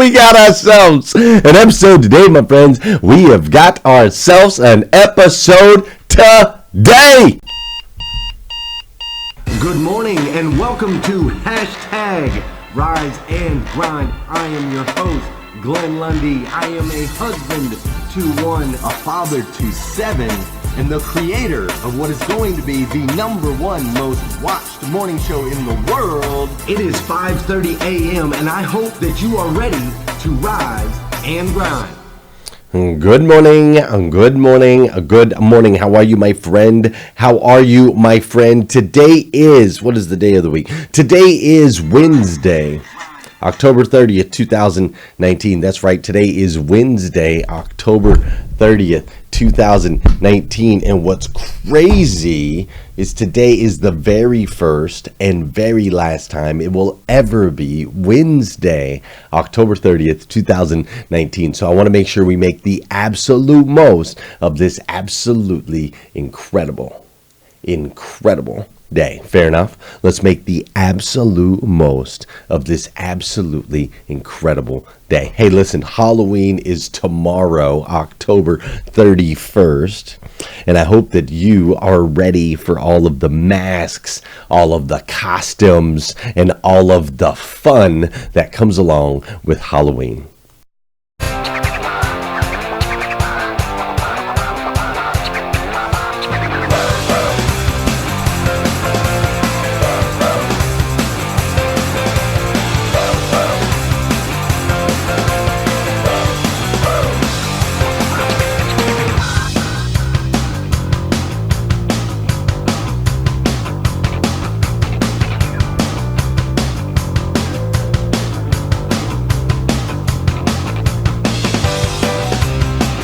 we got ourselves an episode today, my friends. We have got ourselves an episode today. Good morning and welcome to Hashtag Rise and Grind. I am your host, Glenn Lundy. I am a husband to one, a father to seven, and the creator of what is going to be the #1 most watched morning show in the world. It is 5:30 a.m. and I hope that you are ready to rise and grind. Good morning. How are you, my friend? Today is, what is the day of the week? Today is Wednesday, October 30th, 2019. That's right. Today is Wednesday, October 30th, 2019. And what's crazy is today is the very first and very last time it will ever be Wednesday, October 30th, 2019. So I want to make sure we make the absolute most of this absolutely incredible day. Fair enough. Let's make the absolute most of this absolutely incredible day. Hey, listen, Halloween is tomorrow, October 31st, and I hope that you are ready for all of the masks, all of the costumes, and all of the fun that comes along with Halloween.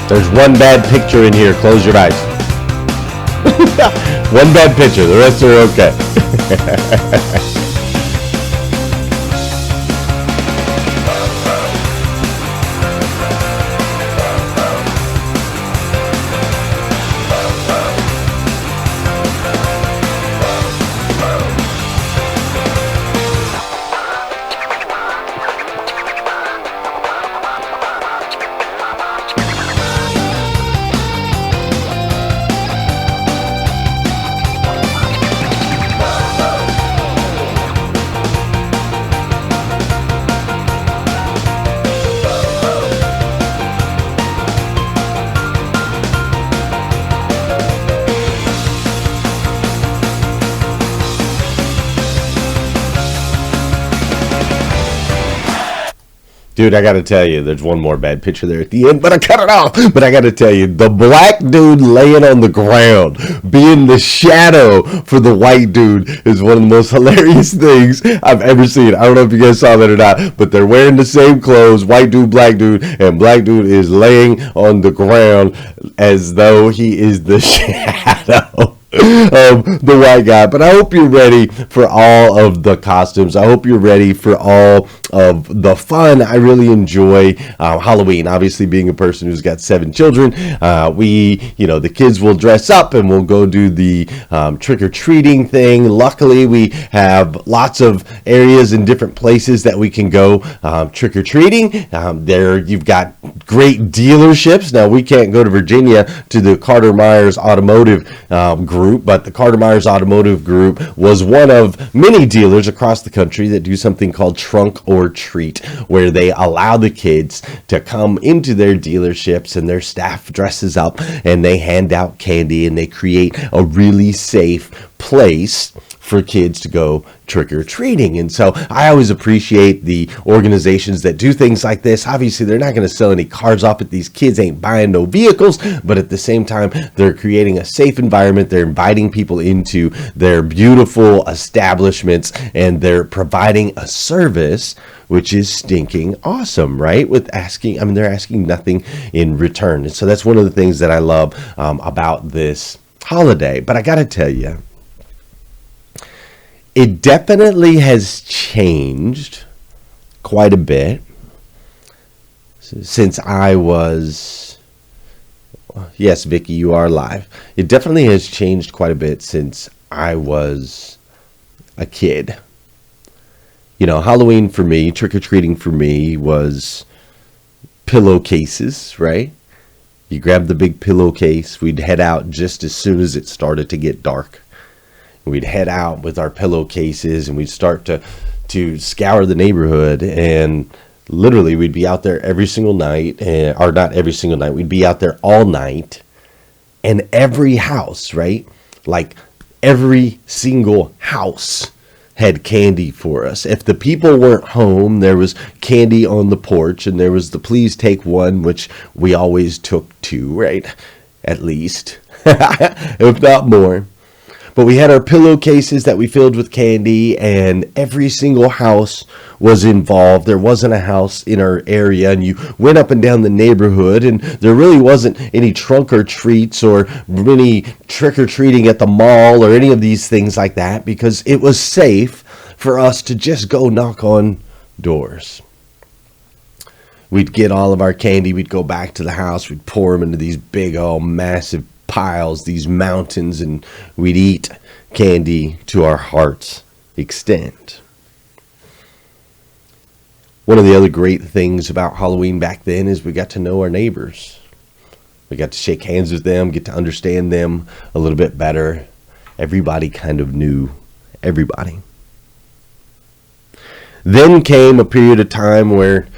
There's one bad picture in here. Close your eyes. One bad picture. The rest are okay. Dude, I gotta tell you, there's one more bad picture there at the end, but I cut it off. But I gotta tell you, the black dude laying on the ground, being the shadow for the white dude, is one of the most hilarious things I've ever seen. I don't know if you guys saw that or not, but they're wearing the same clothes, white dude, and black dude is laying on the ground as though he is the shadow of the white guy. But I hope you're ready for all of the costumes. I hope you're ready for all of the fun. I really enjoy Halloween. Obviously, being a person who's got 7 children, the kids will dress up and we'll go do the trick-or-treating thing. Luckily, we have lots of areas and different places that we can go trick-or-treating. There you've got great dealerships. Now, we can't go to Virginia to the Carter Myers Automotive Group, but the Carter Myers Automotive Group was one of many dealers across the country that do something called Trunk or Treat, where they allow the kids to come into their dealerships and their staff dresses up and they hand out candy and they create a really safe place for kids to go trick-or-treating. And so I always appreciate the organizations that do things like this. Obviously, they're not going to sell any cars off, but these kids ain't buying no vehicles, but at the same time, they're creating a safe environment. They're inviting people into their beautiful establishments, and they're providing a service which is stinking awesome, right? They're asking nothing in return. And so that's one of the things that I love about this holiday. But I got to tell you, it definitely has changed quite a bit since I was, yes, Vicky, you are live. It definitely has changed quite a bit since I was a kid. You know, Halloween for me, trick-or-treating for me was pillowcases, right? You grab the big pillowcase. We'd head out just as soon as it started to get dark. We'd head out with our pillowcases and we'd start to scour the neighborhood, and literally we'd be out there every single night, or not every single night, we'd be out there all night, and every house, right? Like every single house had candy for us. If the people weren't home, there was candy on the porch, and there was the please take one, which we always took two, right? At least, if not more. But we had our pillowcases that we filled with candy, and every single house was involved. There wasn't a house in our area, and you went up and down the neighborhood, and there really wasn't any trunk or treats or any trick-or-treating at the mall or any of these things like that, because it was safe for us to just go knock on doors. We'd get all of our candy, we'd go back to the house, we'd pour them into these big, massive piles, these mountains, and we'd eat candy to our heart's extent. One of the other great things about Halloween back then is we got to know our neighbors. We got to shake hands with them, get to understand them a little bit better. Everybody kind of knew everybody. Then came a period of time where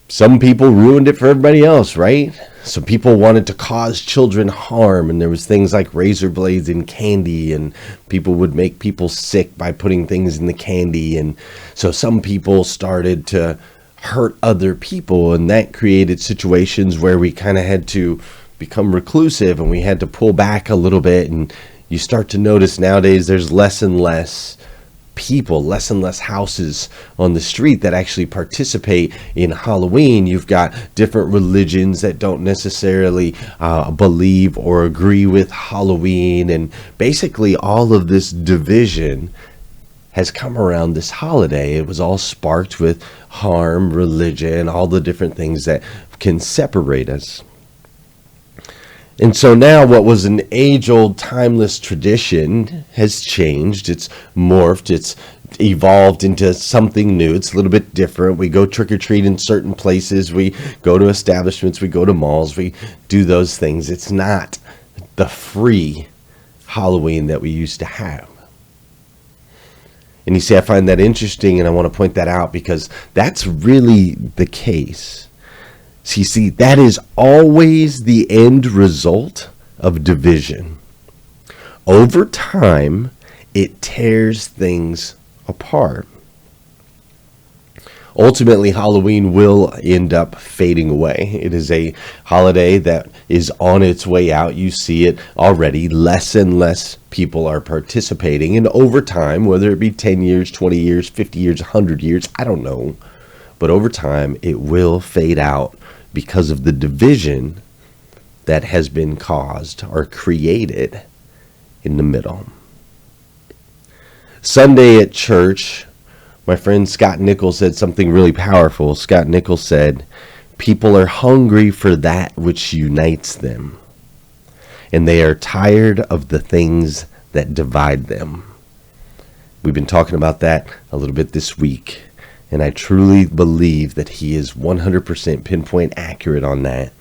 some people ruined it for everybody else, right? Some people wanted to cause children harm, and there was things like razor blades in candy, and people would make people sick by putting things in the candy. And so some people started to hurt other people, and that created situations where we kind of had to become reclusive, and we had to pull back a little bit. And you start to notice nowadays there's less and less people, less and less houses on the street that actually participate in Halloween. You've got different religions that don't necessarily believe or agree with Halloween, and basically all of this division has come around this holiday. It was all sparked with harm, religion, all the different things that can separate us. And so now what was an age-old, timeless tradition has changed. It's morphed. It's evolved into something new. It's a little bit different. We go trick-or-treat in certain places. We go to establishments. We go to malls. We do those things. It's not the free Halloween that we used to have. And you see, I find that interesting, and I want to point that out because that's really the case. So you see, that is always the end result of division. Over time, it tears things apart. Ultimately, Halloween will end up fading away. It is a holiday that is on its way out. You see it already. Less and less people are participating. And over time, whether it be 10 years, 20 years, 50 years, 100 years, I don't know. But over time, it will fade out because of the division that has been caused or created in the middle. Sunday at church, my friend Scott Nichols said something really powerful. Scott Nichols said, "People are hungry for that which unites them, and they are tired of the things that divide them." We've been talking about that a little bit this week, and I truly believe that he is 100% pinpoint accurate on that,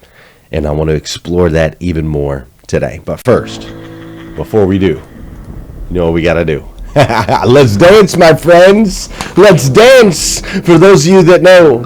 and I want to explore that even more today. But first, before we do, you know what we got to do? Let's dance, my friends. Let's dance. For those of you that know,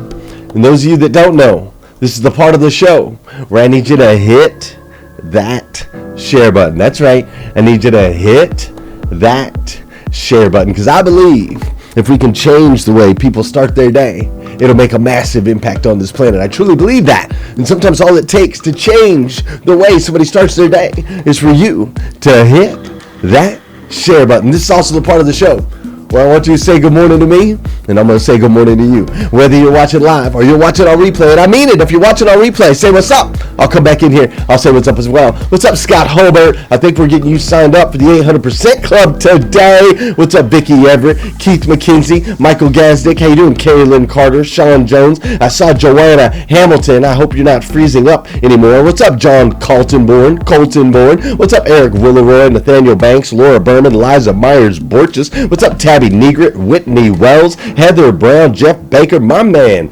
and those of you that don't know, this is the part of the show where I need you to hit that share button. That's right. I need you to hit that share button, because I believe if we can change the way people start their day, it'll make a massive impact on this planet. I truly believe that. And sometimes all it takes to change the way somebody starts their day is for you to hit that share button. This is also the part of the show where I want you to say good morning to me, and I'm going to say good morning to you. Whether you're watching live or you're watching on replay, and I mean it, if you're watching on replay, say what's up. I'll come back in here. I'll say what's up as well. What's up, Scott Holbert? I think we're getting you signed up for the 800% Club today. What's up, Vicky Everett, Keith McKenzie, Michael Gazdick? How you doing, Carrie Lynn Carter, Sean Jones? I saw Joanna Hamilton. I hope you're not freezing up anymore. What's up, John Coltonborn? What's up, Eric Willeroy, Nathaniel Banks, Laura Berman, Liza Myers-Borges? What's up, Tabby Negret, Whitney Wells, Heather Brown, Jeff Baker, my man,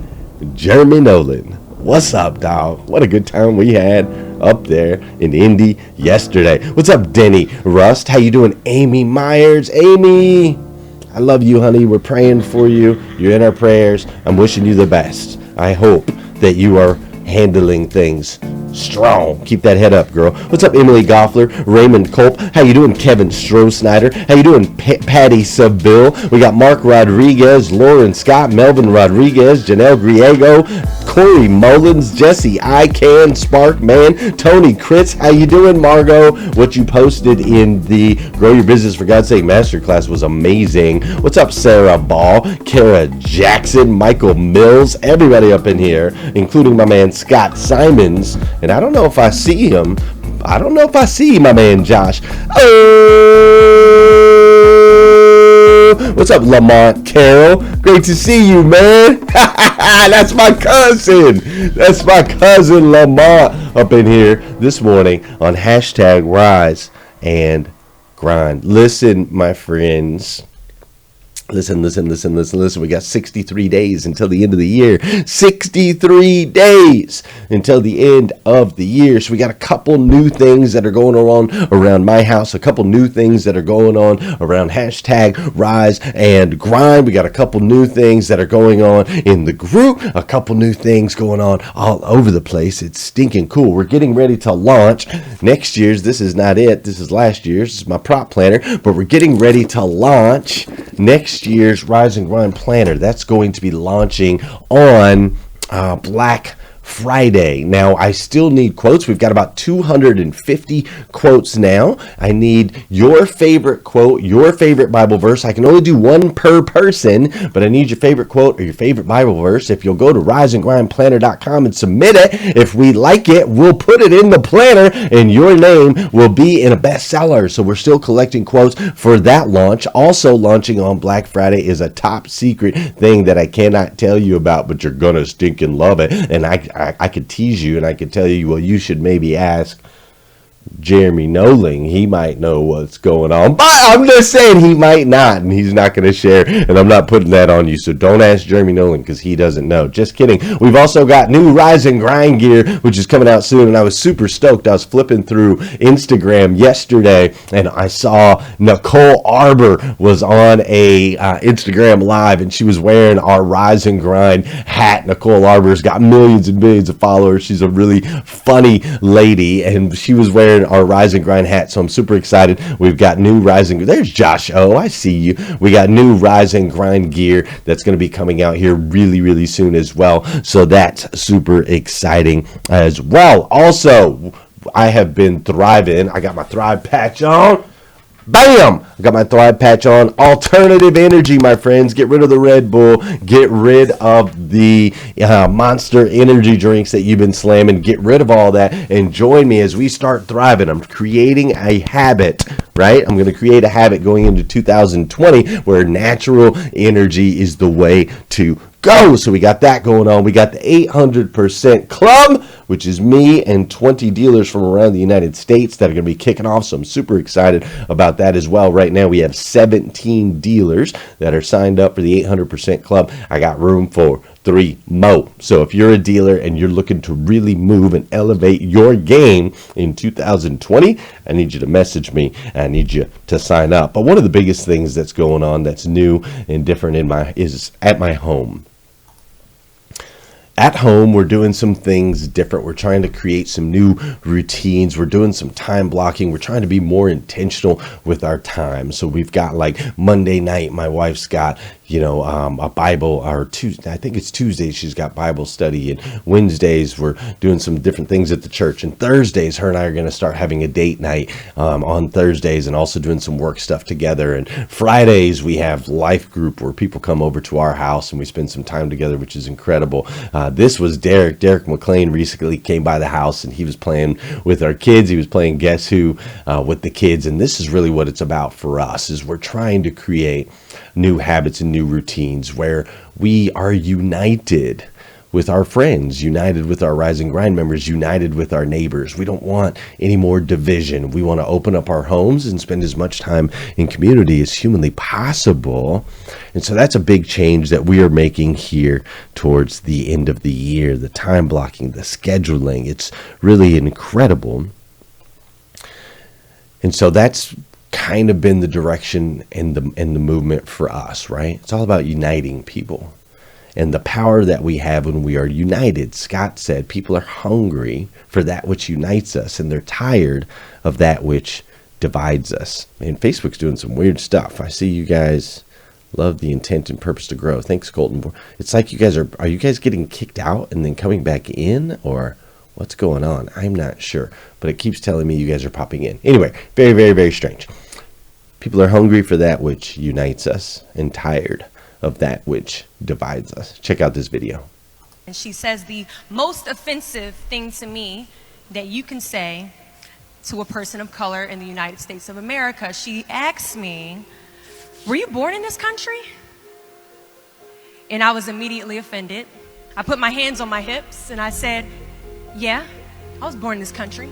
Jeremy Nolan. What's up, dog? What a good time we had up there in Indy yesterday. What's up, Denny Rust? How you doing, Amy Myers? Amy, I love you, honey. We're praying for you. You're in our prayers. I'm wishing you the best. I hope that you are handling things strong. Keep that head up, girl. What's up, Emily Goffler, Raymond Culp? How you doing, Kevin Stroh-Snyder? How you doing, Patty Seville? We got Mark Rodriguez, Lauren Scott, Melvin Rodriguez, Janelle Griego, Corey Mullins, Jesse Ican, Spark Man, Tony Kritz. How you doing, Margot? What you posted in the Grow Your Business for God's Sake Masterclass was amazing. What's up, Sarah Ball, Kara Jackson, Michael Mills, everybody up in here, including my man Scott Simons. And I don't know if I see him. I don't know if I see my man Josh. Oh, what's up, Lamont Carroll? Great to see you, man. That's my cousin. That's my cousin Lamont up in here this morning on hashtag Rise and Grind. Listen, my friends. Listen. We got 63 days until the end of the year. 63 days until the end of the year. So we got a couple new things that are going on around my house. A couple new things that are going on around hashtag Rise and Grind. We got a couple new things that are going on in the group. A couple new things going on all over the place. It's stinking cool. We're getting ready to launch next year's. This is not it. This is last year's. This is my prop planner. But we're getting ready to launch next year's Rise and Grind planner. That's going to be launching on Black Friday. Now, I still need quotes. We've got about 250 quotes now. I need your favorite quote, your favorite Bible verse. I can only do one per person, but I need your favorite quote or your favorite Bible verse. If you'll go to riseandgrindplanner.com and submit it, if we like it, we'll put it in the planner and your name will be in a bestseller. So we're still collecting quotes for that launch. Also launching on Black Friday is a top secret thing that I cannot tell you about, but you're gonna stinking love it. And I could tease you and I could tell you, well, you should maybe ask Jeremy Nolan. He might know what's going on, but I'm just saying he might not, and he's not going to share, and I'm not putting that on you, so don't ask Jeremy Nolan because he doesn't know. Just kidding. We've also got new Rise and Grind gear, which is coming out soon, and I was super stoked. I was flipping through Instagram yesterday, and I saw Nicole Arbor was on a Instagram live, and she was wearing our Rise and Grind hat. Nicole Arbor's got millions and millions of followers. She's a really funny lady, and she was wearing our Rise and Grind hat, so I'm super excited. We've got new Rise and... There's Josh O. I see you. We got new Rise and Grind gear that's going to be coming out here really, really soon as well, so that's super exciting as well. Also, I have been thriving. I got my Thrive patch on. Bam! I got my Thrive patch on. Alternative energy, my friends. Get rid of the Red Bull. Get rid of the Monster energy drinks that you've been slamming. Get rid of all that and join me as we start thriving. I'm creating a habit, right? I'm going to create a habit going into 2020 where natural energy is the way to go. So we got that going on. We got the 800% Club, which is me and 20 dealers from around the United States that are going to be kicking off. So I'm super excited about that as well. Right now we have 17 dealers that are signed up for the 800% Club. I got room for 3 more. So if you're a dealer and you're looking to really move and elevate your game in 2020, I need you to message me. I need you to sign up. But one of the biggest things that's going on that's new and different is at my home. At home, we're doing some things different. We're trying to create some new routines. We're doing some time blocking. We're trying to be more intentional with our time. So we've got like Monday night, my wife's got, a Bible, or Tuesday, I think it's Tuesday, she's got Bible study, and Wednesdays we're doing some different things at the church, and Thursdays her and I are going to start having a date night on Thursdays and also doing some work stuff together, and Fridays we have life group where people come over to our house and we spend some time together, which is incredible. This was Derek McLean recently came by the house and he was playing with our kids. He was playing Guess Who with the kids, and this is really what it's about for us, is we're trying to create new habits and new routines where we are united with our friends, united with our Rise and Grind members, united with our neighbors. We don't want any more division. We want to open up our homes and spend as much time in community as humanly possible. And so that's a big change that we are making here towards the end of the year. The time blocking, the scheduling, it's really incredible. And so that's kind of been the direction and the movement for us, right? It's all about uniting people and the power that we have when we are united. Scott said people are hungry for that which unites us, and they're tired of that which divides us. And Facebook's doing some weird stuff. I see you guys love the intent and purpose to grow. Thanks, Colton. It's like you guys are you guys getting kicked out and then coming back in, or what's going on? I'm not sure, but it keeps telling me you guys are popping in. Anyway, very, very, very strange. People are hungry for that which unites us and tired of that which divides us. Check out this video. And she says the most offensive thing to me that you can say to a person of color in the United States of America. She asks me, "Were you born in this country?" And I was immediately offended. I put my hands on my hips and I said, "Yeah, I was born in this country."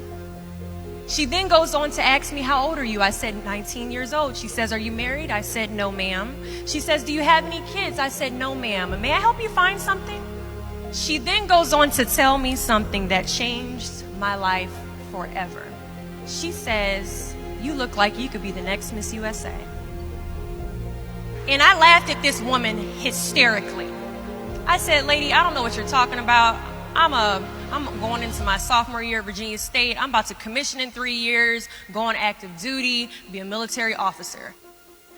She then goes on to ask me, "How old are you?" I said, 19 years old. She says, "Are you married?" I said, "No, ma'am." She says, "Do you have any kids?" I said, "No, ma'am." "May I help you find something?" She then goes on to tell me something that changed my life forever. She says, "You look like you could be the next Miss USA." And I laughed at this woman hysterically. I said, "Lady, I don't know what you're talking about. I'm going into my sophomore year at Virginia State. I'm about to commission in 3 years, go on active duty, be a military officer."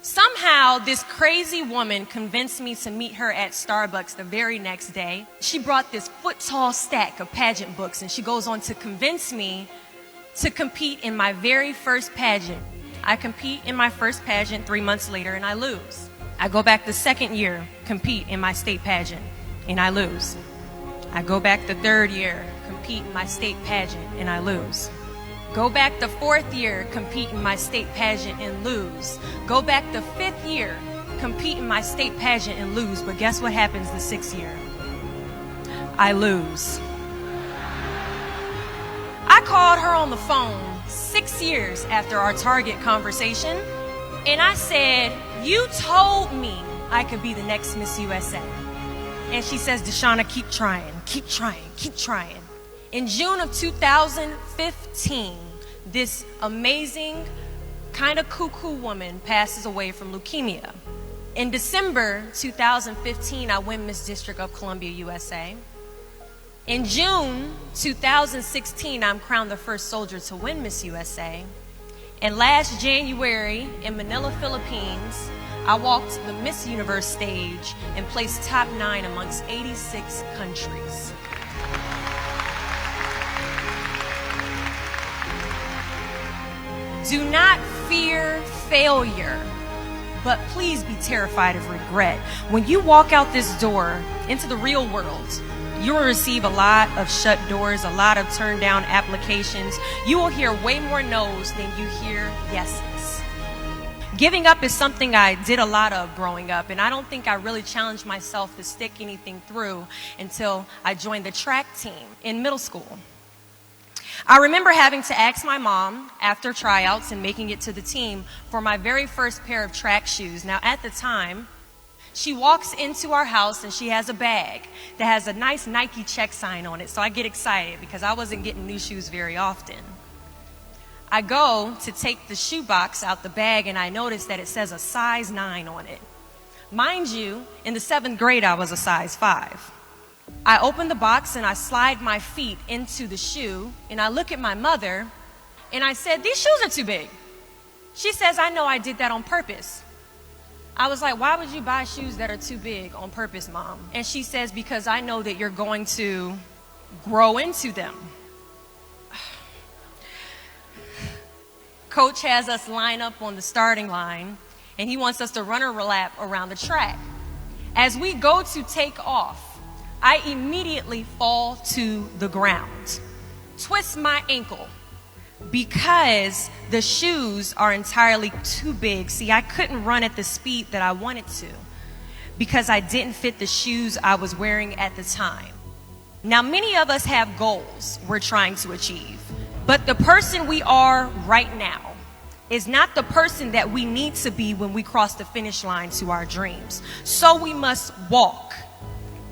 Somehow, this crazy woman convinced me to meet her at Starbucks the very next day. She brought this foot-tall stack of pageant books, and she goes on to convince me to compete in my very first pageant. I compete in my first pageant 3 months later, and I lose. I go back the second year, compete in my state pageant, and I lose. I go back the third year, compete in my state pageant, and I lose. Go back the fourth year, compete in my state pageant, and lose. Go back the fifth year, compete in my state pageant, and lose. But guess what happens the sixth year? I lose. I called her on the phone 6 years after our Target conversation, and I said, "You told me I could be the next Miss USA." And she says, "Deshauna, keep trying, keep trying, keep trying." In June of 2015, this amazing, kind of cuckoo woman passes away from leukemia. In December 2015, I win Miss District of Columbia, USA. In June 2016, I'm crowned the first soldier to win Miss USA. And last January in Manila, Philippines, I walked the Miss Universe stage and placed top 9 amongst 86 countries. Do not fear failure, but please be terrified of regret. When you walk out this door into the real world, you will receive a lot of shut doors, a lot of turned down applications. You will hear way more no's than you hear yeses. Giving up is something I did a lot of growing up, and I don't think I really challenged myself to stick anything through until I joined the track team in middle school. I remember having to ask my mom after tryouts and making it to the team for my very first pair of track shoes. Now, at the time, she walks into our house and she has a bag that has a nice Nike check sign on it, so I get excited because I wasn't getting new shoes very often. I go to take the shoe box out the bag and I notice that it says a size 9 on it. Mind you, in the 7th grade, I was a size 5. I open the box and I slide my feet into the shoe and I look at my mother and I said, "These shoes are too big." She says, "I know, I did that on purpose." I was like, "Why would you buy shoes that are too big on purpose, Mom?" And she says, "Because I know that you're going to grow into them." Coach has us line up on the starting line, and he wants us to run a lap around the track. As we go to take off, I immediately fall to the ground, twist my ankle, because the shoes are entirely too big. See, I couldn't run at the speed that I wanted to because I didn't fit the shoes I was wearing at the time. Now, many of us have goals we're trying to achieve, but the person we are right now is not the person that we need to be when we cross the finish line to our dreams. So we must walk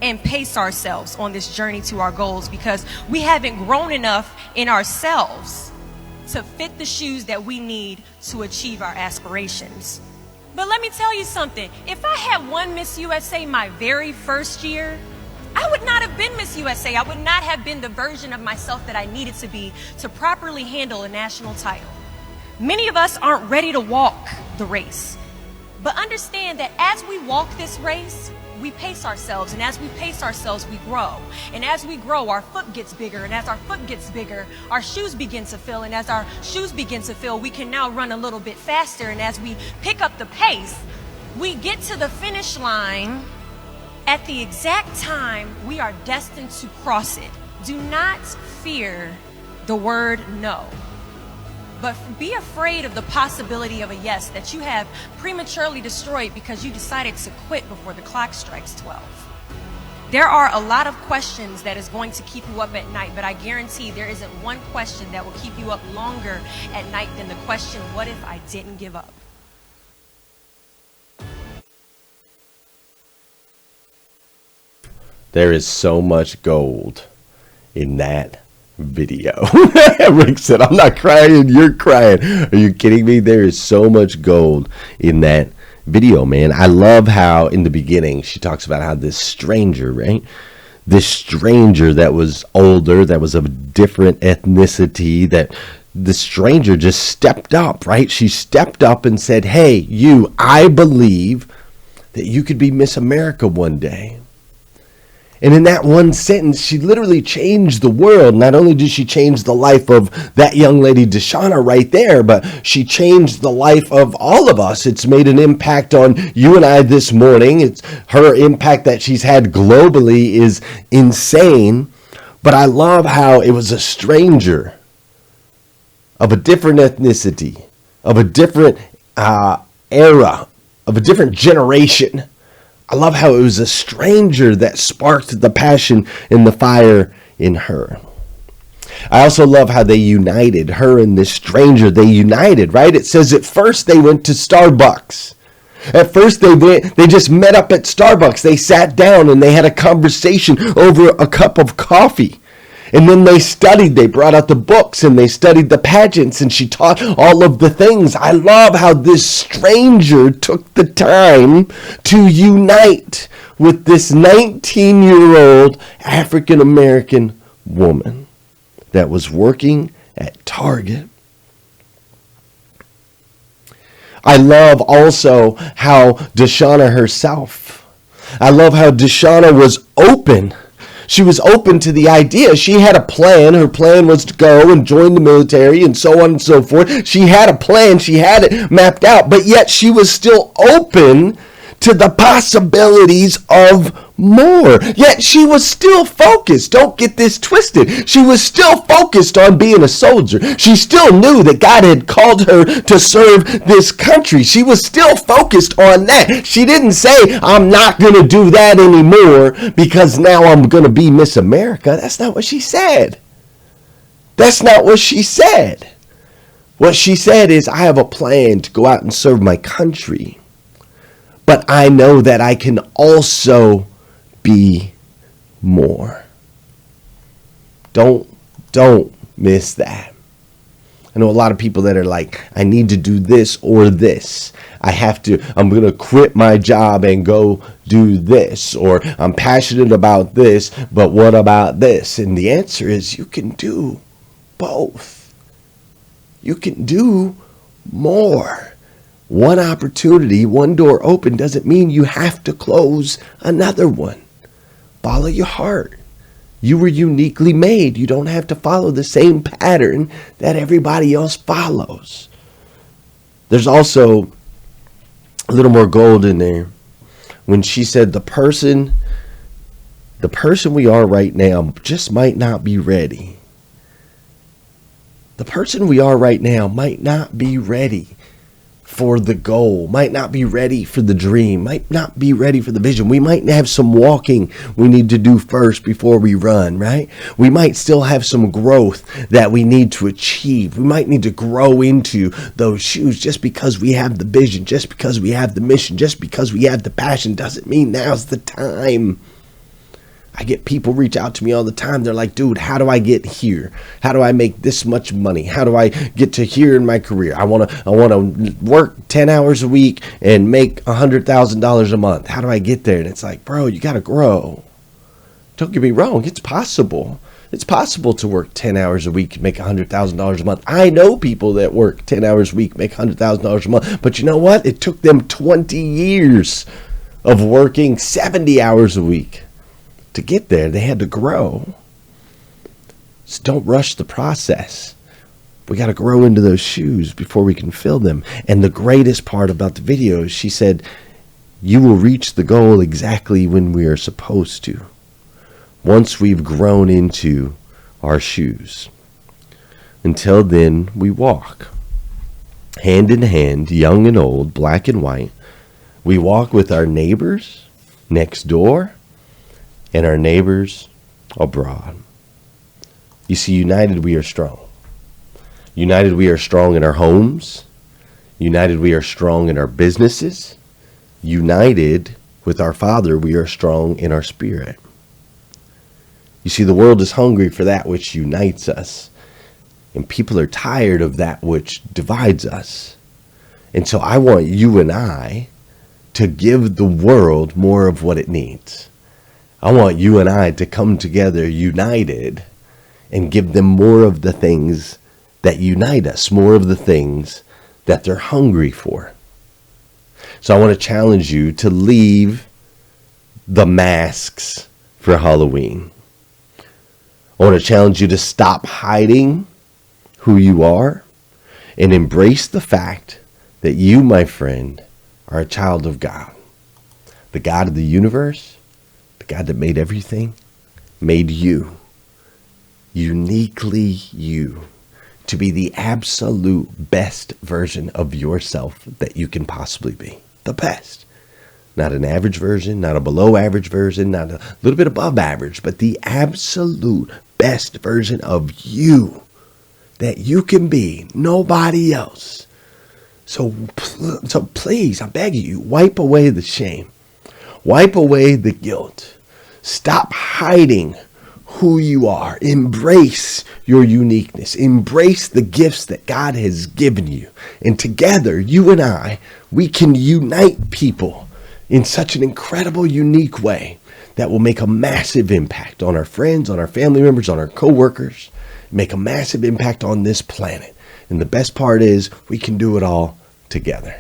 and pace ourselves on this journey to our goals, because we haven't grown enough in ourselves to fit the shoes that we need to achieve our aspirations. But let me tell you something. If I had won Miss USA my very first year, I would not have been Miss USA. I would not have been the version of myself that I needed to be to properly handle a national title. Many of us aren't ready to walk the race. But understand that as we walk this race, we pace ourselves, and as we pace ourselves, we grow. And as we grow, our foot gets bigger, and as our foot gets bigger, our shoes begin to fill, and as our shoes begin to fill, we can now run a little bit faster, and as we pick up the pace, we get to the finish line at the exact time we are destined to cross it. Do not fear the word no, but be afraid of the possibility of a yes that you have prematurely destroyed because you decided to quit before the clock strikes 12. There are a lot of questions that is going to keep you up at night, but I guarantee there isn't one question that will keep you up longer at night than the question, what if I didn't give up? There is so much gold in that video. Rick said, I'm not crying, you're crying. Are you kidding me? There is so much gold in that video, man. I love how in the beginning she talks about how this stranger, right? This stranger that was older, that was of a different ethnicity, that the stranger just stepped up, right? She stepped up and said, hey, you, I believe that you could be Miss America one day. And in that one sentence, she literally changed the world. Not only did she change the life of that young lady, Deshauna, right there, but she changed the life of all of us. It's made an impact on you and I this morning. It's her impact that she's had globally is insane. But I love how it was a stranger of a different ethnicity, of a different era, of a different generation. I love how it was a stranger that sparked the passion and the fire in her. I also love how they united, her and this stranger, they united, right? It says at first they went to Starbucks. At first they just met up at Starbucks. They sat down and they had a conversation over a cup of coffee. And then they studied, they brought out the books and they studied the pageants and she taught all of the things. I love how this stranger took the time to unite with this 19-year-old African-American woman that was working at Target. I love also how Deshauna herself, I love how Deshauna was open. She was open to the idea. She had a plan. Her plan was to go and join the military and so on and so forth. She had a plan. She had it mapped out, but yet she was still open to the possibilities of more. Yet she was still focused. Don't get this twisted. She was still focused on being a soldier. She still knew that God had called her to serve this country. She was still focused on that. She didn't say, I'm not going to do that anymore because now I'm going to be Miss America. That's not what she said. That's not what she said. What she said is, I have a plan to go out and serve my country. But I know that I can also be more. Don't miss that. I know a lot of people that are like, I need to do this or this. I'm going to quit my job and go do this. Or I'm passionate about this, but what about this? And the answer is you can do both. You can do more. One opportunity, one door open doesn't mean you have to close another one. Follow your heart. You were uniquely made. You don't have to follow the same pattern that everybody else follows. There's also a little more gold in there when she said the person we are right now just might not be ready. The person we are right now might not be ready. for the goal, might not be ready for the dream, might not be ready for the vision. We might have some walking we need to do first before we run, right? We might still have some growth that we need to achieve. We might need to grow into those shoes. Just because we have the vision, just because we have the mission, just because we have the passion doesn't mean now's the time. I get people reach out to me all the time. They're like, dude, how do I get here? How do I make this much money? How do I get to here in my career? I want to work 10 hours a week and make $100,000 a month. How do I get there? And it's like, bro, you got to grow. Don't get me wrong. It's possible. It's possible to work 10 hours a week and make $100,000 a month. I know people that work 10 hours a week, make $100,000 a month. But you know what? It took them 20 years of working 70 hours a week. To get there, they had to grow. So don't rush the process. We got to grow into those shoes before we can fill them. And the greatest part about the video is she said, you will reach the goal exactly when we are supposed to. Once we've grown into our shoes. Until then, we walk. Hand in hand, young and old, black and white. We walk with our neighbors next door. And our neighbors abroad. You see, united we are strong. United we are strong in our homes. United we are strong in our businesses. United with our Father we are strong in our spirit. You see, the world is hungry for that which unites us. And people are tired of that which divides us. And so I want you and I to give the world more of what it needs. I want you and I to come together united and give them more of the things that unite us, more of the things that they're hungry for. So I want to challenge you to leave the masks for Halloween. I want to challenge you to stop hiding who you are and embrace the fact that you, my friend, are a child of God. The God of the universe, God that made everything, made you, uniquely you, to be the absolute best version of yourself that you can possibly be. The best. Not an average version, not a below average version, not a little bit above average, but the absolute best version of you that you can be. Nobody else. So please, I beg you, wipe away the shame. Wipe away the guilt. Stop hiding who you are. Embrace your uniqueness. Embrace the gifts that God has given you. And together, you and I, we can unite people in such an incredible, unique way that will make a massive impact on our friends, on our family members, on our coworkers, make a massive impact on this planet. And the best part is we can do it all together.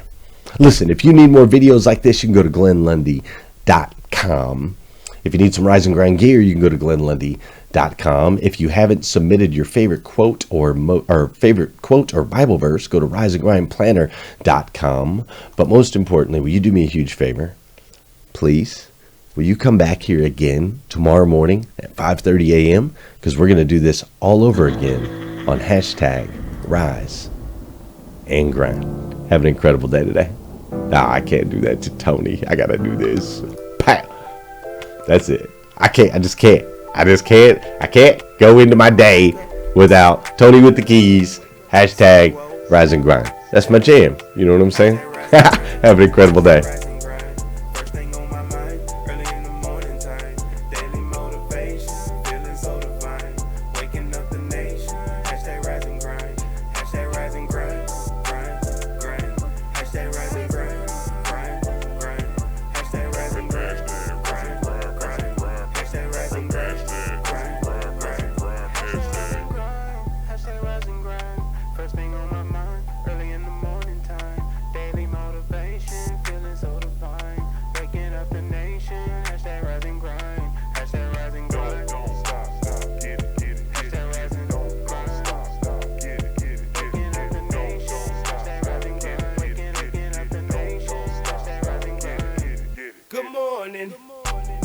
Listen, if you need more videos like this, you can go to GlennLundy.com. If you need some Rise and Grind gear, you can go to GlennLundy.com. If you haven't submitted your favorite quote or Bible verse, go to RiseandGrindPlanner.com. But most importantly, will you do me a huge favor? Please, will you come back here again tomorrow morning at 5:30 a.m.? Because we're going to do this all over again on hashtag Rise and Grind. Have an incredible day today. I can't do that to Tony. I got to do this. Pow. That's it. I just can't go into my day without Tony with the keys, hashtag Rise and Grind. That's my jam. You know what I'm saying? Have an incredible day.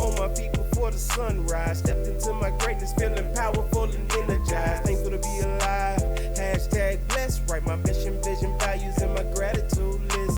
On my feet before the sunrise, stepped into my greatness, feeling powerful and energized. Thankful to be alive. Hashtag blessed, write my mission, vision, values, and my gratitude list.